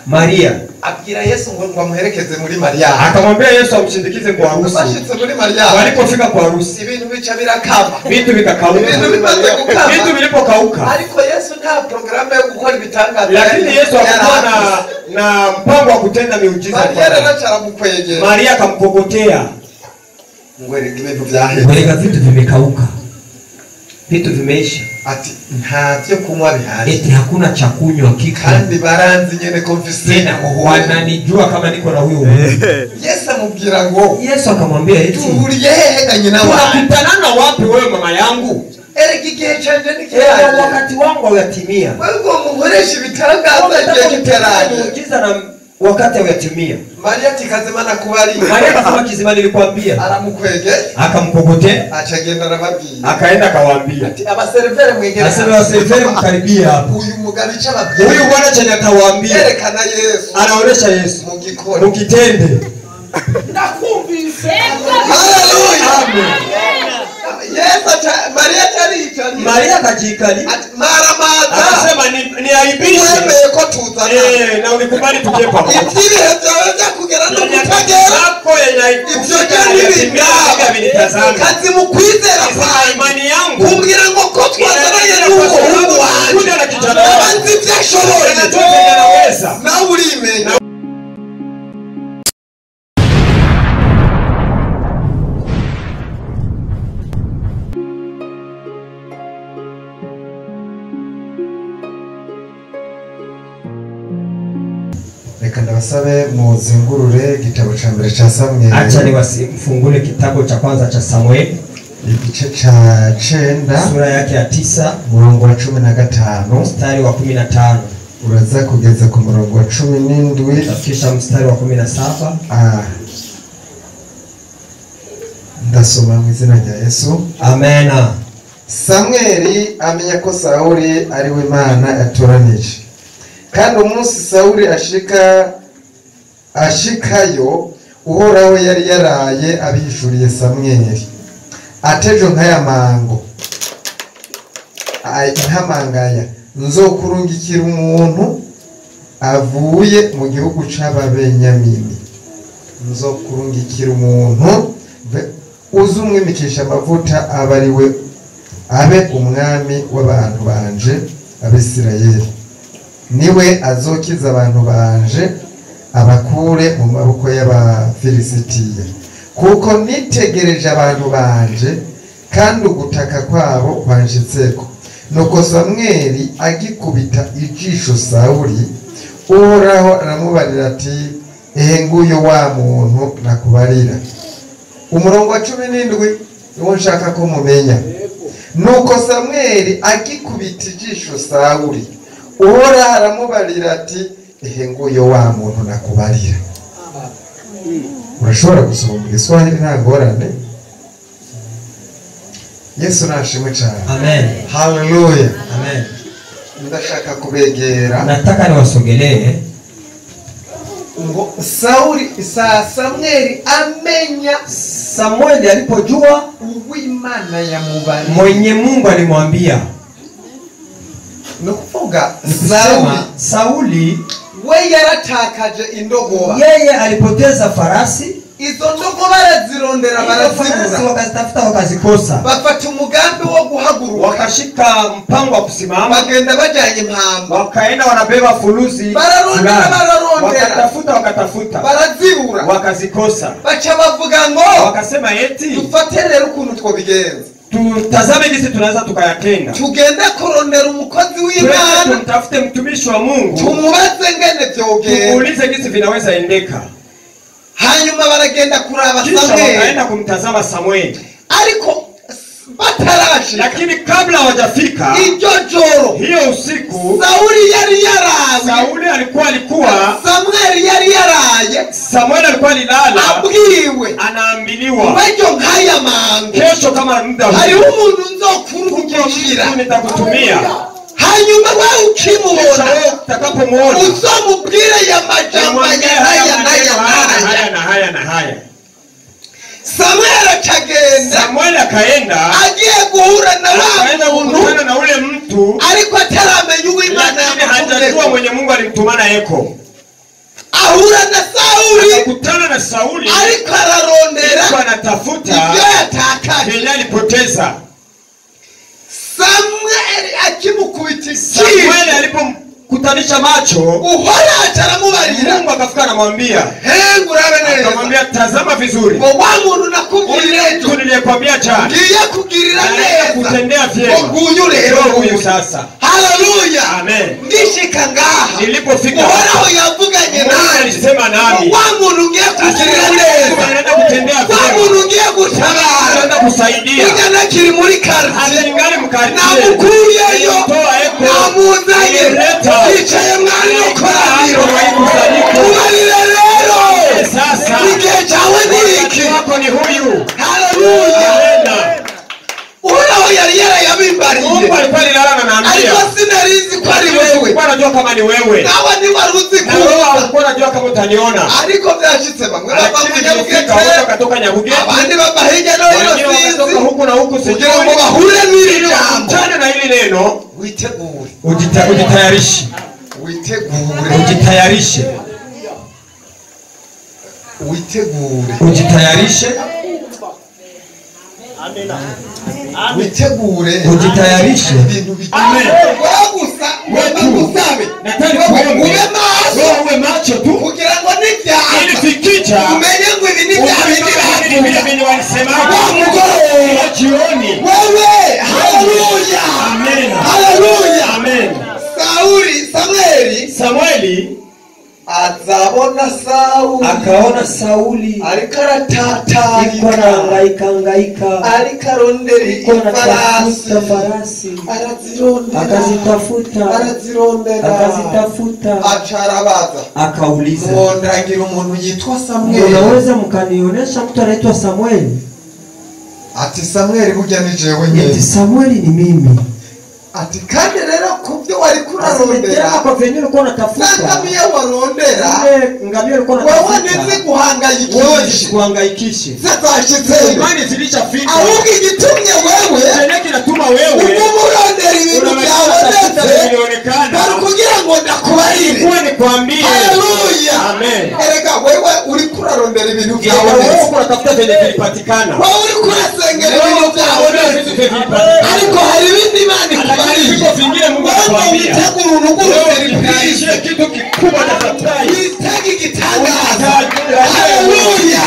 Maria abwira Yesu ngo amuherekeze muri Maria. Akamwambia Yesu amshindikize kwa harusi. Bashitse muri Maria. Walipofika kwa harusi, ibintu bica birakama. Vitu vikakauka. Vitu vilipokauka. Ariko Yesu nta programu yo gukora ibitangaza. Lakini Yesu alikuwa na mpango wa kutenda miujiza. Maria anacha mukwege. Maria akamkokotea. Ngwere ibintu byahe. Ngwere vitu vimekauka. Vitu vimeisha. Ati nta byo kunywa bihari. Eti hakuna cha kunywa kika. Kandi baranzi nyene confisina wananijua kama niko na huyo. Yesu amubwira ngo. Yesu akamwambia eti turiye hehe ganye na wapi? Tunakutana wapi wewe mama yangu? Erega igihe canje nikiraje. Wakati wangu uyatimia. Wewe muhoresha ibitangaza igihe kitaraje. Muujiza na wakati uyatimia. Maria tikazimana kubali. Maria akasema kizima nilikwambia. Aramukwege. Akamkokote. Achagenda arababwira. Akaenda akawaambia. Ati abaservere mwegere. Asema abaservere mkaribia hapo. Uyu mugabo cyababwira. Huyu bwana chenye atawaambia. Erekana Yesu. Anaonesha Yesu. Mugikora. Mukitende. Nakumvise. Haleluya. Amen. Yesu Maria tarita. Maria kajikali. Maramaza. Anasema ni aibishe. Wewe ko tuzana. Na unikubali tuje pamoja. Ibiri hatawaza kugera no kutagera. Hapo Ibyo cyari binitazama. Kazi mukwizera kwa imani yangu. Kumbwira ngo ko twazanaye n'uwo wanjye. Kuja na kijana. Abanzi byashoboye. Naweza. Na ulimenya. Reka ndabasabe muzingurure igitabo ca mbere ca Samuel. Acha niwafungule kitabu cha kwanza cha Samuel. Igice ca 9 sura yake ya 9 murongo wa 15 mstari wa 15 uraza kugeza ku murongo wa 17 kisha mstari wa 17. Ndasoma mu izina rya Yesu. Amen. Samuel amenya ko Sauli ari we Imana yatoranije. Kandi umunsi Sauli ashikayo Uhoraho yari yaraye abihishuriye Samuel. Atejo nkaya mango. Ntamangaya nzokurungikira umuntu avuye mu gihugu c'ababenyamini. Nzokurungikira umuntu uzumwimikisha amavuta abariwe abe umwami w'abantu banje Abisirayeli. Niwe azokiza abantu banje abakure mu maboko y'Abafilisitiya. Kuko nitegereje abantu banje kandi ugutaka kwabo kwanshitseko. Nuko Samuel agikubita ijisho Sauli, Uhoraho aramubarira ati nguyo wa muntu nakubarira. Umurongo wa 17 niwo nshaka ko mumenya. Nuko Samuel agikubita ijisho Sauli, Uhoraho aramubarira ati nguyo wa muntu nakubarira. Urashobora gusoma mu Giswahili nta ngorane. Yesu nashimwe cyane. Amen. Hallelujah. Amen. Ndashaka kubegera. Nataka niwasogelee ngo Samuel amenya. Samuel alipojua Uwimana ya mubali. Mwenye Mungu alimwambia. Nukuvuga Sauli we yaratakaje indogoba. Yeye alipoteza farasi. Izo ndogoba barazirondera barazibura. Wakazitafuta wakazikosa. Bafata umugambi wo guhaguruka. Wakashika mpango wa kusimama. Bagenda bajanye impamba. Wakaenda wanabeba fulusi. Bararondera. Wakatafuta. Barazibura. Wakazikosa. Bacha bavuga ngo. Wakasema eti. Dufate rero ukuntu twobigenza. Tutazame jinsi tunaweza tukayatenda. Tugende kurondera umukozi w'Imana. Tumtafute mtumishi wa Mungu. Tumubaze ngene byogenda. Tumuulize jinsi vinaweza endeka. Hanyuma baragenda kuraba Samuel. Wakaenda kumtazama Samuel. Ariko batarashika. Lakini kabla hawajafika iryo joro hiyo usiku Sauli yari yaraye. Sauli alikuwa Samuel alikuwa alilala. Abwiwe anaambiliwa wejo nkaya mangu kesho kama muda hari umuntu nzokurungikira nitakutumia. Hanyuma wewe ukimubona utakapomuona uzomubwire ya majambo haya. Samuel akaenda agiye guhura na ule mtu ariko ataramenya Uwimana hajajua Alikuwa mwenye Mungu alimtumana yeko. Ahura na Sauli. Akakutana na Sauli. Ariko ararondera. Alikuwa anatafuta ibyo yatakaje. Kile alipoteza. Samueli akimukubita Samueli alipomkutanisha macho, Uhora ataramubarira. Mungu akafika anamwambia, "Hengu urabe neza." akamwambia tazama vizuri. Ngo wa muntu nakubwira ejo. Nilikwambia jana. Ngiye kugirira neza. Kutendea vyema. Ngo nguyu rero Huyu sasa. Haleluya. Amen. Ngishika ngaha. Nilipofika Uhoraho yavuganye nawe. Alisema nami. Wa muntu ngiye kugirira neza. Naenda kutendea Wa vyema. muntu ngiye gutabara. Naenda kusaidia. Ujana kiri muri karti. Alingani mkarti. Namukuyeyo. Toa eko. Namuzaye. Yicaye mwari no koraniro. Ubarire rero. Sasa. Igihe cyawe ni iki? Wako ni huyu. Haleluya. Uhoraho yari yarayabimbariye. Mungu alikuwa analala na naambia. Ariko sinarizi ko ari wewe. Alikuwa anajua kama ni wewe. Nawe ni waruzi Na wewe kuza. alikuwa anajua kama utaniona. Ariko byashitse bamwe bava mu Lakini Nyabugete. nilifika ukatoka Nyabugete. Abandi bava hirya no hino Wengine wakatoka sinzi. huku na huku Kugira ngo bahure n'iri jambo. Mtane na hili neno. Witegure. Ujitayarishe. Witegure. Ujitayarishe. Witegure. Ujitayarishe. Witegure. Ujitayarishe. Ibintu bikomeye. Wagusa. Wagusabe. Nataka kuombe. Ube maso. Wewe uwe macho tu. Kugira ngo nibyaha. Ili fikicha. Umenye ngo ibi nibyaha Vile vile walisema. Wa mugoroba. Jioni. Wewe. Haleluya. Amen. Haleluya. Amen. Samueli azabona Sauli. Akaona Sauli Ariko aratatana. iko anahangaika Ariko arondera iko anatafuta farasi akazitafuta aca arabaza. akauliza, Ngira umuntu yitwa Samueli. unaweza mkanionyesha mtu anaitwa Samueli? Ati Samueli burya ni jewe Eti nyine. Samueli ni mimi. Ati kandi rero kubyo wari kurarondera. Kwa venye ulikuwa unatafuta. Ngamia warondera. Ngamia ulikuwa Wewe unatafuta. nizi kuhangaikisha. Kuhangaikishe. Zatashitse. Imani zilishafika. Ahubwo igitumye wewe. Tena kinatuma wewe. Urondera ibintu byabonetse. Vilionekana. Bari kugira ngo ndakubarire. Kuwa nikwambie. Haleluya. Amen. Erega wewe uri kurarondera ibintu Wewe byabonetse. unatafuta vile vilipatikana. Wewe uri kurasengera ibintu byabonetse. Ariko hari ibindi Imana ikubarire. Viko vingine Mungu anakuambia. Witegure uruguruzeri Unaisha bwiza. kitu kikubwa na surprise. Witege igitangaza. Haleluya.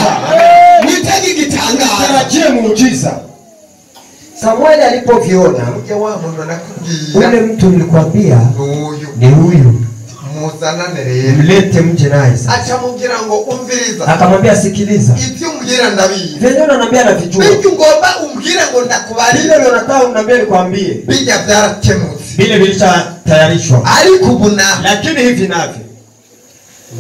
Witege igitangaza. Tarajie muujiza. Samueli alipoviona Ujya wa muntu nakubwira. ule mtu nilikwambia Uyu. ni huyu, Muzanane rero. mlete mje naye sasa. Acha mubwira ngo umviriza. Akamwambia, sikiliza, Ibyo umbwira ndabizi. venye unaniambia navijua, Bityo ugomba umbwire ngo ndakubarire. vile unataka uniambie nikwambie, Bijya byarakemutse. Vile vilishatayarishwa. Ariko ubu nawe. Lakini hivi navyo.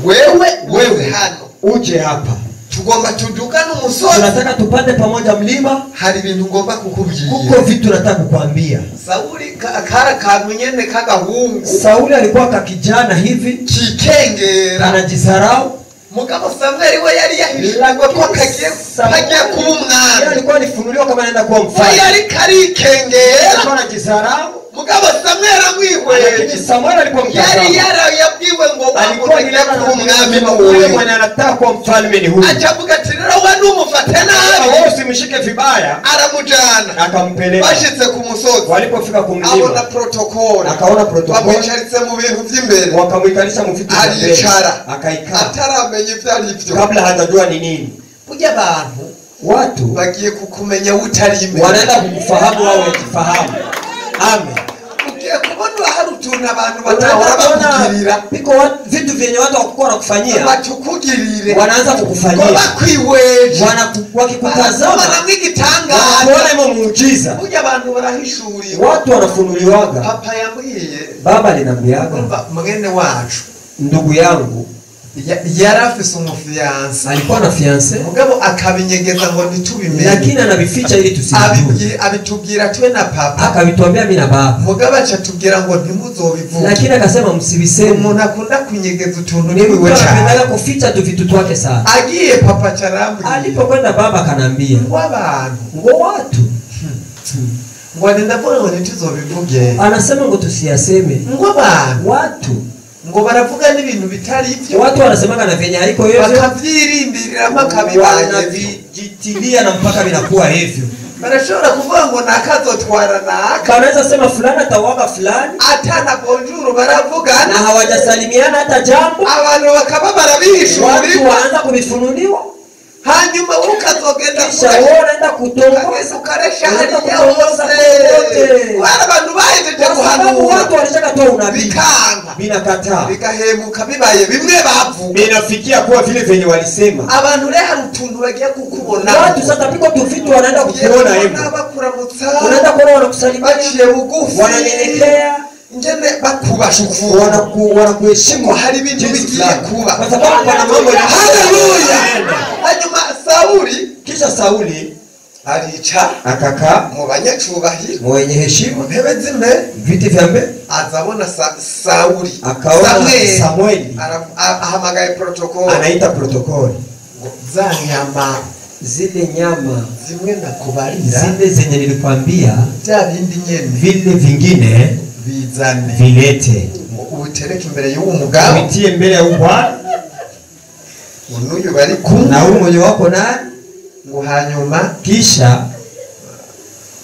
Wewe hano. Uje hapa. Tugomba tudukane umusozi. tunataka tupande pamoja mlima. Hari ibintu ngomba kukubwira. Kuko vitu nataka kukwambia. Sauli kara kantu nyene kagahungu. Sauli alikuwa kakijana hivi Kikengera. anajisarau. Mugabo Samueli we yari yahishwe ko kagiye kuba umwami. Alikuwa alifunuliwa kama anaenda kuwa We mfalme. yari karikengera. Alikuwa anajisarau. Mugabo Samueli amwihweje. Lakini Samueli alipomtazama, Yari yarayabwiwe ngo alikuwa wamunagiye kuba umwami ule n'uwe. mwenye anataka kuwa mfalme ni huyu. Achavuga ati rero we numufate nabi. Wewe usimshike vibaya. Aramujana. Akampeleka. Bashitse ku musozi. Walipofika kumlima. Abona protokoli. Akaona protokoli. Bamwicaritse mu bintu by'imbere. Wakamwikalisha mu vitu vya mbele. Alicara. Akaikaa. Ataramenya ibyo ari byo. Kabla hajajua ni nini. Burya abantu Watu bagiye kukumenya utari imbere. wanaenda kukufahamu wao wakifahamu. Amen. Ugiye kubona hari utuntu abantu batahora bakugirira. Biko vitu vyenye watu wakuwa wanakufanyia, Batukugirire. wanaanza Ngo kukufanyia. bakwiweje. Wakikutazama, Bakubona nk'igitangaza. Wanakuona imo muujiza. Burya abantu barahishuriwe. watu wanafunuliwaga. Papa yambwiye. Baba linambiaga, Umva mwene wacu. ndugu yangu Yari afise umufiyansa. alikuwa na fiance, Mugabo akabinyegeza ngo ntitubimenye. lakini anavificha ili tusijue. Abitubwira twe na papa. Akavituambia mimi na baba, Mugabo acatubwira ngo ntimuzobivuge. lakini akasema msibiseme. Umuntu akunda kunyegeza utuntu Ni mtu niwe cyane. anapendaga kuficha tu vitu twake sana. Agiye papa carambwiye. Alipokwenda baba akanambia, ngo abantu ngo watu, ngo ndavuga ngo ntituzobivuge. anasema ngo tusiyaseme. Ngo abantu Watu ngo baravuga n'ibintu bitari ibyo, watu wanasemaga na venye haiko hivyo, bakavyirindirira mpaka bibaye wanavijitilia na mpaka vinakuwa hivyo. barashobora kuvuga ngo nakazotwara naka, Wanaweza sema fulani atawaga fulani atana bonjour baravugana na hawajasalimiana hata jambo, abantu bakaba barabishura, watu wanaanza kuvifunuliwa, hanyuma ukazogenda kisha wewe unaenda kutongoza ukaresha unaenda hali kutongoza yose, kote. wala abantu bahejeje Kwa sababu guhanura watu walishakatoa unabii, bikanga binakataa, bikahemuka bibaye bimwe bavuga. Binafikia kuwa vile venye walisema. Abantu rero hari utuntu bagiye kukubona, watu sasa piko tuvitu wanaenda kukuona hivyo, bakuramutsa, unaenda kuona wanakusalimia, baciye bugufi, wananyenyekea, ngene bakubashukuru, wanakuheshimu, hari ibintu bigiye kuba, kwa sababu pana mambo ya haleluya. Hanyuma Sauli, kisha Sauli arica Akakaa mu banyacubahiro mwenye heshima, ntebe z'imbere, viti vya mbele, azabona Sauli, akaona Samueli ahamagaye protokoli, anaita protokoli. za nyama zile nyama zimwe nakubarira, zile zenye nilikwambia, bya bindi nyene vile vingine bizane, vilete, ubutereke imbere y'uwo mugabo, utie mbele ya Bwana unuyu bari kumwe na huyu mwenye wako naye, ngo hanyuma kisha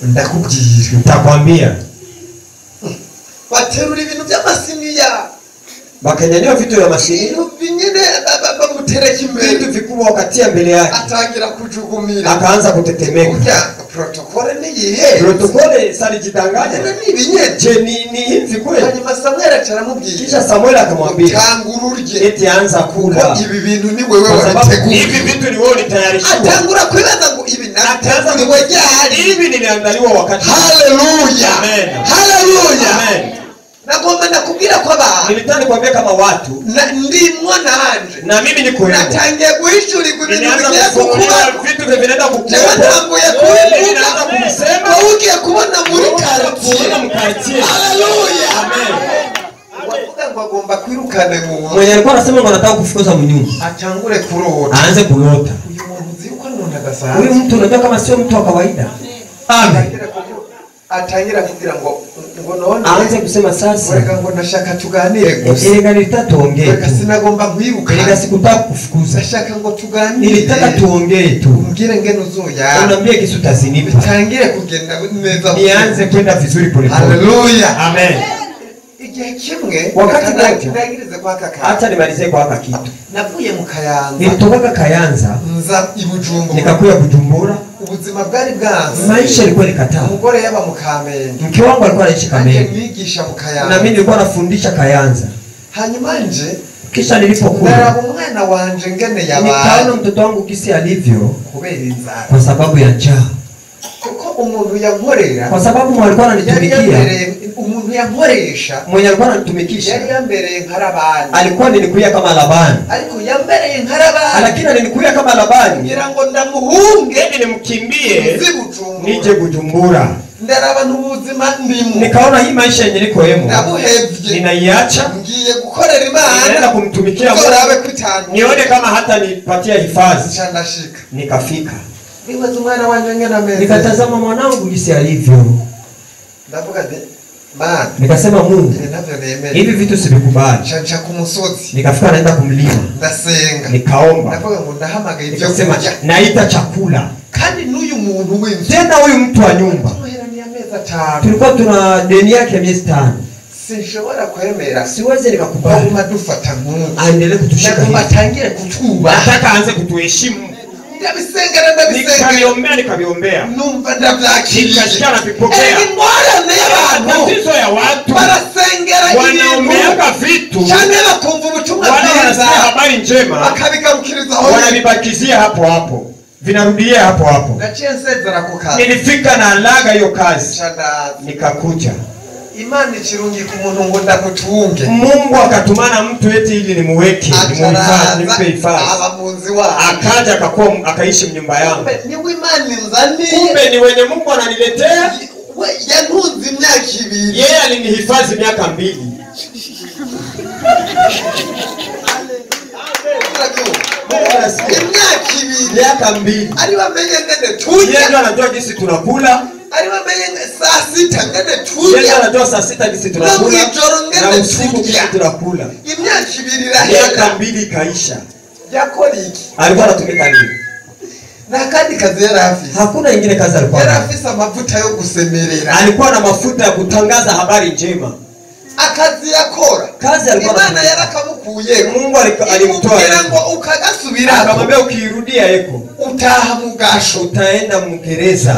ndakubwira, nitakwambia. baterura ibintu by'amasiniya, Bakanyanyua vitu vya mashini, ibintu binyene bamutereka imbere, vitu vikubwa wakatia mbele yake, atangira kujugumira, akaanza kutetemeka. kurya protokole niyihe Protokole salijidanganya, ni ibinyene. je ni hivi kweli? Hanyuma Samuel acaramubwira, Kisha Samuel akamwambia tangururye, eti anza kula, ibi bintu ni wewe kwa sababu wabiteguye. Hivi vitu ni wewe ulitayarishwa. Atangura kwibaza ngo ibi Ataanza ni wewe jari. hivi niliandaliwa wakati. Haleluya, Amen. haleluya. Amen. Nagomba ndakubwira ko abantu Nilitaka nikwambie kama watu ndimwo nanje na mimi niko hivyo. natangiye guhishurirwa ibintu Nilianza bigiye kufunguliwa kukuba, vitu vinaenda kukuba. jewe ntanguye Nilianza kubivuga, kuvisema. wowe ugiye kubona muri Kuona quartier. mkartie. Haleluya, Amen. wavuga ngo agomba kwirukane mu mwenye alikuwa anasema ngo anataka kufukuza mnyumba, atangure kurota. aanze kulota. Uyu muntu uzi yuko ari umuntu adasanzwe. Huyu mtu unajua kama sio mtu wa kawaida. Amen. Atangira kugira ngo none Aanze kusema sasa, reka ngo ndashaka tuganire gusa, ile nilitatuongee reka tu, sinagomba kwiruka, ile sikutaka kufukuza, ndashaka ngo tuganire, nilitaka tuongee tu, umbwire ngene uzoya, unaambia kisu tazinipa, bitangire kugenda neza, nianze kwenda vizuri pole pole. haleluya. Amen. Igihe kimwe Wakati ndagirize kwa kaka, Acha nimalizie kwa haka kitu. navuye mu Kayanza, Nilitoka Kayanza nza i Bujumbura, nikakuya Bujumbura, ubuzima bwari bwanze, maisha yalikuwa nikataa. umugore yaba mu Kamenge, Mke wangu alikuwa anaishi nanjye Kamenge nigisha mu na Kayanza, mimi nilikuwa nafundisha Kayanza. hanyuma nje Kisha nilipokuwa ndaraba umwana wanje ngene yabaye, nikaona mtoto wangu kisi alivyo, kubera inzara, kwa sababu ya njaa, kuko umuntu yankorera, kwa sababu alikuwa ananitumikia, umuntu yankoresha mwenye alikuwa ananitumikisha yari yambereye nkarabani, alikuwa nilikuya kama Labani, ariko yambereye nkarabani, lakini nilikuya kama Labani kugira ngo ndamuhunge ili nimkimbie nzi Bujumbura, nije Bujumbura. ndaraba n'ubuzima ndimo, Nikaona hii maisha yenye niko hemo ndabuhevye, ninaiacha, ngiye gukorera ninaenda Imana, kumtumikia nzorabe Mungu, kwitanga, nione kama hata nipatia hifadhi. nca ndashika, Nikafika nibaza umwana wanje ngene ameze, nikatazama mwanangu jinsi alivyo, ndavuga nti Mana, nikasema Mungu, ibi navyo nemere, hivi vitu sivikubali. nca ku musozi, Nikafika naenda kumlima, ndasenga, nikaomba, ndavuga ngo ndahamagaye ivyo nikasema kurya, naita chakula. kandi n'uyu muntu w'inzu Tena huyu mtu wa nyumba tumuheraniye amezi 5, tulikuwa tuna deni yake ya miezi 5, sinshobora kwemera siwezi nikakubali baguma dufata nk'uko, aendelee kutushika ndagomba hivi. atangire kutubaha, nataka aanze kutuheshimu. ndabisengera Nikaviombea numva ndavyakiriye, nikasikia navipokea. ingorane y'abantu Matatizo ya watu barasengera wanaombeaga vitu canke bakumva ubutumwa wala wanasikia bwiza habari njema bakabigarukiriza aho wanavibakizia hapo hapo, vinarudia hapo hapo. naciye nsezera ku kazi, Nilifika na alaga hiyo kazi, Candaza. nikakuja. Imana ikirungika umuntu ngo ndamutunge, Mungu akatumana mtu eti ili nimuweke, nimuhifadhi, nimpe hifadhi. abamunzi wabo Akaja akakuwa akaishi mnyumba yangu. niwe Imana inzaniye, Kumbe ni wenye Mungu ananiletea. yantunze imyaka 2, Yeye alinihifadhi miaka 2. imyaka 2 Miaka 2. ari bamenye ngene Yeye tujya, ndo anajua jinsi tunakula, saa sita ngene Yeye turya anatoa saa 6 bisi tunakula na usiku kisha tunakula. imyaka 2 Miaka 2 ikaisha. yakora iki? Alikuwa anatumika nini? Na kandi kazi yari afise. Hakuna ingine kazi alikuwa Yari nayo. afise amavuta yo gusemerera. Alikuwa na mafuta ya kutangaza habari njema. Akazi yakora. Kazi alikuwa Imana anafanya. yarakamukuye. Mungu alimtoa. Alimtoa ngo ukagasubira. Akamwambia ukirudia eko Utaha mugasho. utaenda Mgereza.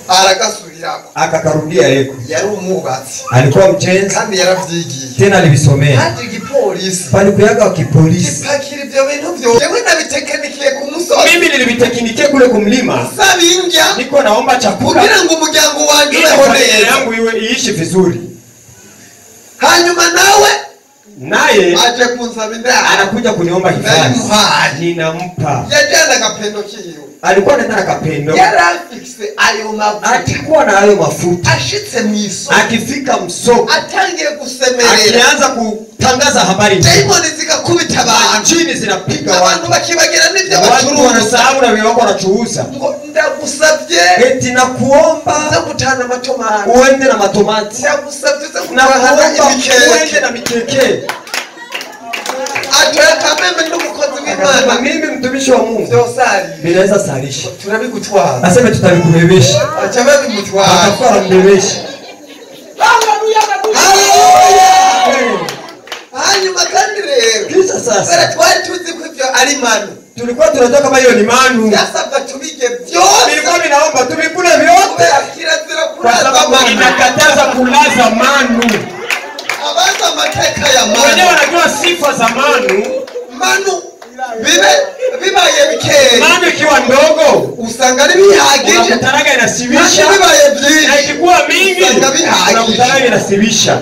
Aragasubira. Akakarudia eko. Yari umubatsi. Alikuwa mjenzi Kandi yaravyigiye. tena alivisomea. Haje igipolisi. Palikuyaga wa kipolisi. Pakiri ivyo bintu vyo. Yewe nabitekanikiye ku musozi. Mimi nilivitekinikia kule kumlima. Sabinja. Niko naomba chakula. Kugira ngo umuryango wanje Ili ubeho familia neza. yangu iishi vizuri. Hanyuma nawe Naye aje kunsaba indaro. anakuja kuniomba hifadhi. Nalimuhaye. Ninampa. Yajana agapendo kiyo. Alikuwa anaenda kapendo. Yari afise ayo mavuta. Alikuwa na hayo mafuta. Ashitse mwiso. Akifika msoko Atangiye gusemerera. akianza kutangaza habari njema. Daimoni zigakubita abantu. Chini zinapiga Abantu watu. bakibagira n'ibyo Watu bacuruza. wanasahau na vile wako wanachuuza. Ngo ndagusabye. Eti nakuomba Za gutana amatomati. uende na matomati. Ndagusabye za Nakuomba gutana uende ibikeke. na mikeke. Atoya kameme n'umukozi Akasema w'Imana. mimi mtumishi wa Mungu Vyosari. binaweza salisha. Turabigutwara. Aseme tutabikubebesha. Acha babimutwara. Atakuwa anambebesha. Hanyuma kandi rero. Kisha Bara sasa twari tuzi ko ivyo ari manu. tulikuwa tunajua kama hiyo ni manu. Yasabwa tubige vyose. Nilikuwa ninaomba tubikule vyote Kubera kirazira kwa kuraza sababu manu. inakataza kulaza manu. Abaza amateka ya Wenyewe manu. wanajua sifa za manu. Manu bibaye bikeya. Manu ikiwa ndogo Usanga ari bihagije. unakutanaga inasibisha. Kandi bibaye Na byinshi. ikikuwa mingi Usanga bihagije. unakutanaga inasibisha.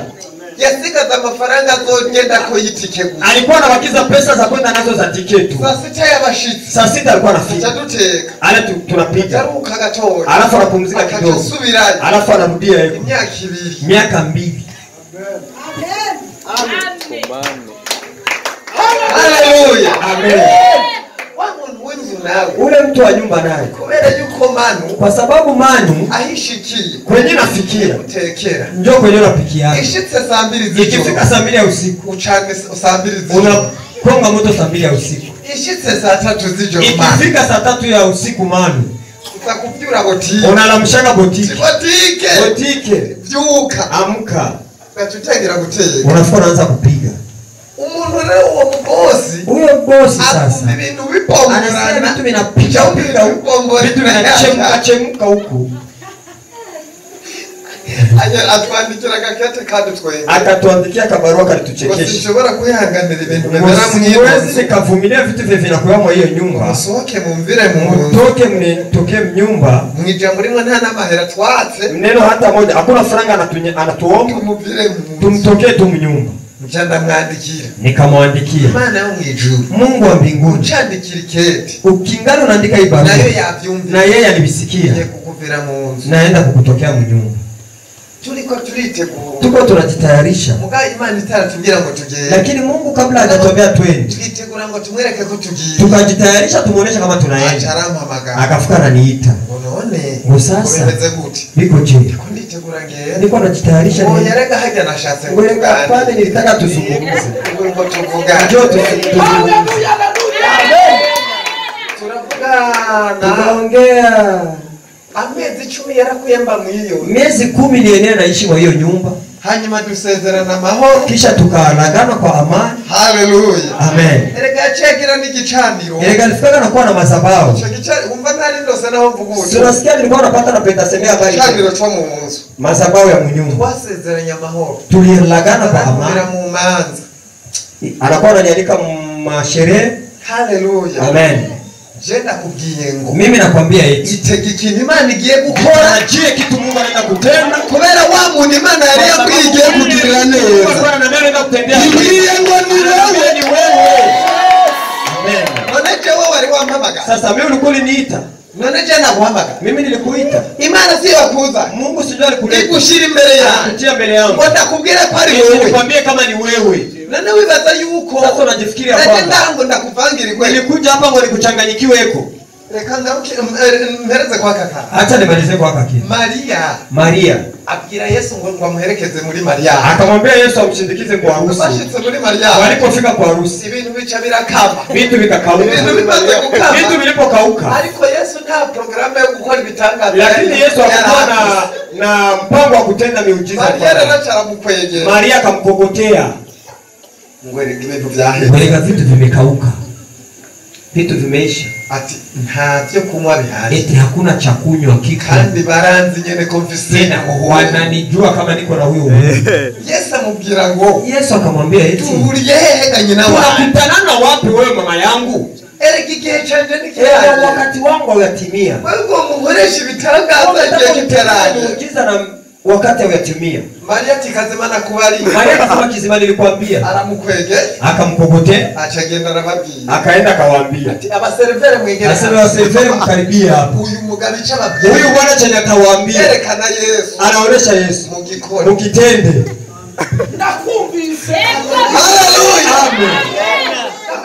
Yasigaza amafaranga azogenda ko yitike gusa. Alikuwa anabakiza pesa za kwenda nazo za tiketi. Saa sita y'abashitsi. Saa 6 alikuwa anafika. Ataduteka. Ale tunapiga. Yaruka gatoya. Alafu anapumzika kidogo. Akasubirayo. Alafu anarudia hiyo. Imyaka 2. Miaka 2. Haleluya. Amen. Wa muntu w'inzu nawe. Ule mtu wa nyumba naye. Kubera yuko manu Kwa sababu manu ahishikiye. kwenye nafikia Gutekera. njoo kwenye napikia. Ishitse saa 2 z'ijoro. Ikifika saa 2 ya usiku Uchane saa 2 z'ijoro. unakonga moto saa 2 ya usiku. Ishitse saa 3 z'ijoro. Ikifika saa 3 ya usiku manu Utakuvyura botike. unalamshaka botiki. Botike. Botike Vyuka. amka. Gacutangira guteka. Unafika unaanza kupiga. Umuntu rero uwo mugosi Huyo bosi sasa akumva ibintu anasikia bipomborana. vitu vinapika pika huko. Vitu vinachemka huko. Atwandikira agakete kandi twenge. Akatuandikia kabarua kalituchekesha. Sinshobora kwihanganira ibintu bimera Siwezi nikavumilia vitu vya vinakuwa hiyo nyumba. musohoke mumvire mu Mtoke mnitoke mnyumba. mwijambo rimwe nta n'amahera twatse Neno hata moja. Hakuna faranga anatuomba. tumuvire mu Tumtokee tu mnyumba. mjanda mwandikira Nikamwandikia. Imana yo mwijuru Mungu wa mbinguni. ucandikira ikete Ukingana unaandika hii barua. nayo yavyumvira Na yeye alibisikia. ye kukuvira mu nzu Naenda kukutokea mnyumba. turiko turitegura Tuko tunajitayarisha. muga Imana itaratubwira ngo tugende Lakini Mungu kabla hajatuambia twende, twitegura ngo tumwereke ko tugiye tukajitayarisha tumuonesha kama tunaenda. acarampamagara Akafuka ananiita. none Ngo sasa bimeze gute biko je? ko nditegura ngende Niko najitayarisha ngo nini? yarega hajya nashatse Ngo pale nilitaka tuzungumze. ngo tuvugane Njoo tuzungumze. turavugana Tukaongea. amezi 10 yarakuyemba mwiyo Miezi 10 nienea naishi kwa hiyo nyumba. hanyuma dusezerana amahoro Kisha tukaanagana kwa amani. haleluya Amen. erega yacegira n'igicaniro Erega alifika na kuwa na madhabahu. ico gicaniro umva ntari ndose naho mvuguto Tunasikia nilikuwa napata na penda semea habari. igicaniro cyo mu nzu Madhabahu ya mnyumba. twasezeranye amahoro Tulilagana kwa amahoro amani. mu manza Anakuwa ananialika masherehe. haleluya Amen. je ndakubwiye ngo Mimi nakwambia eti itega ikintu Imana igiye gukora ajie kitu Mungu anaenda kutenda. kubera wa muntu Imana yari yabwiye igiye kugirira neza Bwana na neno kutendea. igiye ngo ni wewe Ni wewe. Amen. none jewe wari wampamagara Sasa mimi ulikuwa uliniita. none je naguhamagara Mimi nilikuita. Imana si yakuza Mungu sijui alikuleta. igushira imbere yawe Kutia mbele yangu. ngo ndakubwire ko ari Ili wewe nikwambie kama ni wewe. none wibaza yuko Sasa unajifikiria nanje kwamba ndango ndakuvangira ikwe nilikuja hapa ngo nikuchanganyikiweko. reka ndaruke mpereze kwa kaka. Acha nimalize kwa kaka. Maria abwira Yesu ngo amuherekeze muri Maria. Akamwambia Yesu amshindikize kwa harusi. Bashitse muri Maria. Walipofika kwa harusi, ibintu bica birakama. Vitu vikakauka. Vitu vilipokauka. Ariko Yesu nta programu yo gukora ibitangaza. Lakini Yesu alikuwa na mpango wa kutenda miujiza. Maria akamkokotea. Ngwere ibintu byahe. Ngwere vitu vimekauka. Vitu vimeisha. Ati ntavyo kunywa bihari. Eti hakuna cha kunywa kiko. Kandi baranzi nyene confisena mu wananijua kama niko na huyo. Yesu amubwira ngo. Yesu akamwambia eti tuhuriye hehe ganye nawe. Tunakutana na wapi wewe mama yangu? Erega igihe canje nikiraje. Wakati wangu uyatimia. Wewe muhoresha ibitangaza igihe kitaraje. Muujiza na wakati uyatimia. Maria tikazimana kubari. Maria akasema kizima nilikwambia. Aramukwege. Akamkokote. Achagenda arababwira. Akaenda akawaambia. Ati abaservere mwegere. Asema abaservere mkaribia hapo. Uyu mugabe cyababwira. Huyu bwana chenye atawaambia. Yerekana Yesu. Anaonesha Yesu. Mugikora. Mukitende. Nakumvise. Haleluya. Amen.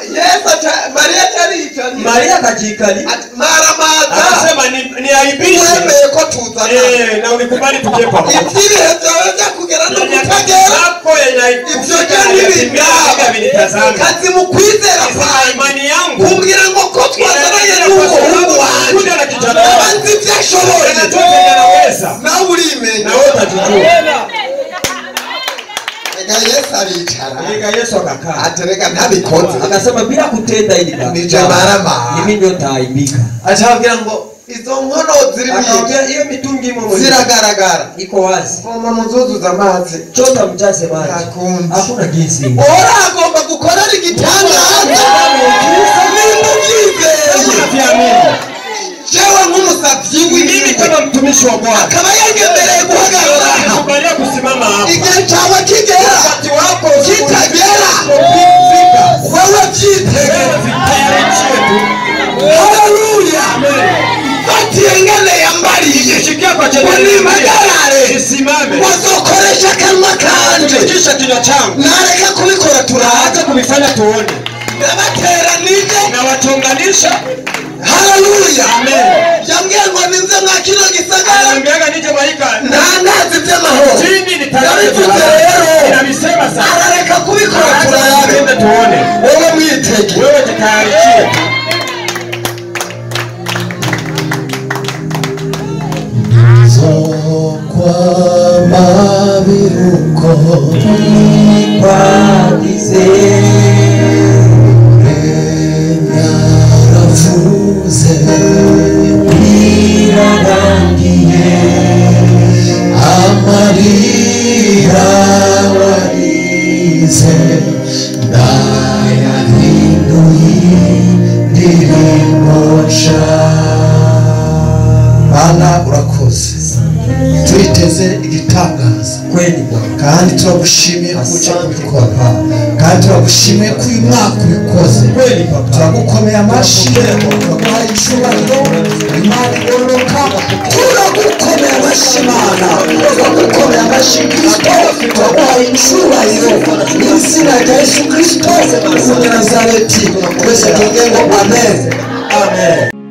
Yesu Maria tarita. Maria kajikali. Maramaza. Anasema ni aibishe. Wewe ko tuzana. Na unikubali tuje pamoja. Ibi hatawaza kugera no kutagera. Hapo Ibyo cyari binitazama. Kazi mukwizera kwa imani yangu. Kumbwira ngo ko twazaranye n'umuhungu wanjye. Kuja na kijana wangu. Abanzi byashoboye. Naweza. Na urimenya. Na wewe utajijua. Yesu alichara. Yesu akakaa. Atereka ntabikoze. Akasema bila kutenda ili baba. Ni jamarama. Mimi ndio taaibika. Atabwira ngo izo nkono ziri mu iyo mitungi imo ziragaragara. Iko wazi. Mama muzuzuza amazi. Chota mjaze maji. Hakuna jinsi. Ora agomba gukora igitangaza. Jewe nk'umusavyi mimi kama mtumishi wa Bwana akaba yegemereye guhagarara kubalia kusimama hapa igihe cyawe kigera wakati wako kitagera wewe byitege haleluya batiyengane yambariye shikia kwa jina ni magarare simame wazokoresha kanwa kanje kisha kinywa changu nareka kubikora turaza kubifanya tuone nabateranije na wachonganisha. Haleluya. Amen. Yambwiye ngo ninze nka kino gisagara. Yambwiye nije mahika. Ntandazi by'amahoro. Chini nitabivuze rero. Ninabisema sana. Arareka kubikora turayabe. Tuone. Wewe mwitege. Wewe jitayarishie. Kwa mabiruko kwa dize amarira warize ndayahinduye ndirimbo nshya. Bana urakoze, turiteze igitangaza kweli kandi turagushimiye kuca kubikora kandi turagushimiye ko uyu mwaka ubikoze kweli papa. turagukomeye amashyi turaguha icyubahiro Imana igororoka turagukomeye amashyi Imana turagukomeye amashyi Kristo turaguha icyubahiro mu izina rya Yesu Kristo w'Umunyanazareti twese tuvuge ngo amen amen.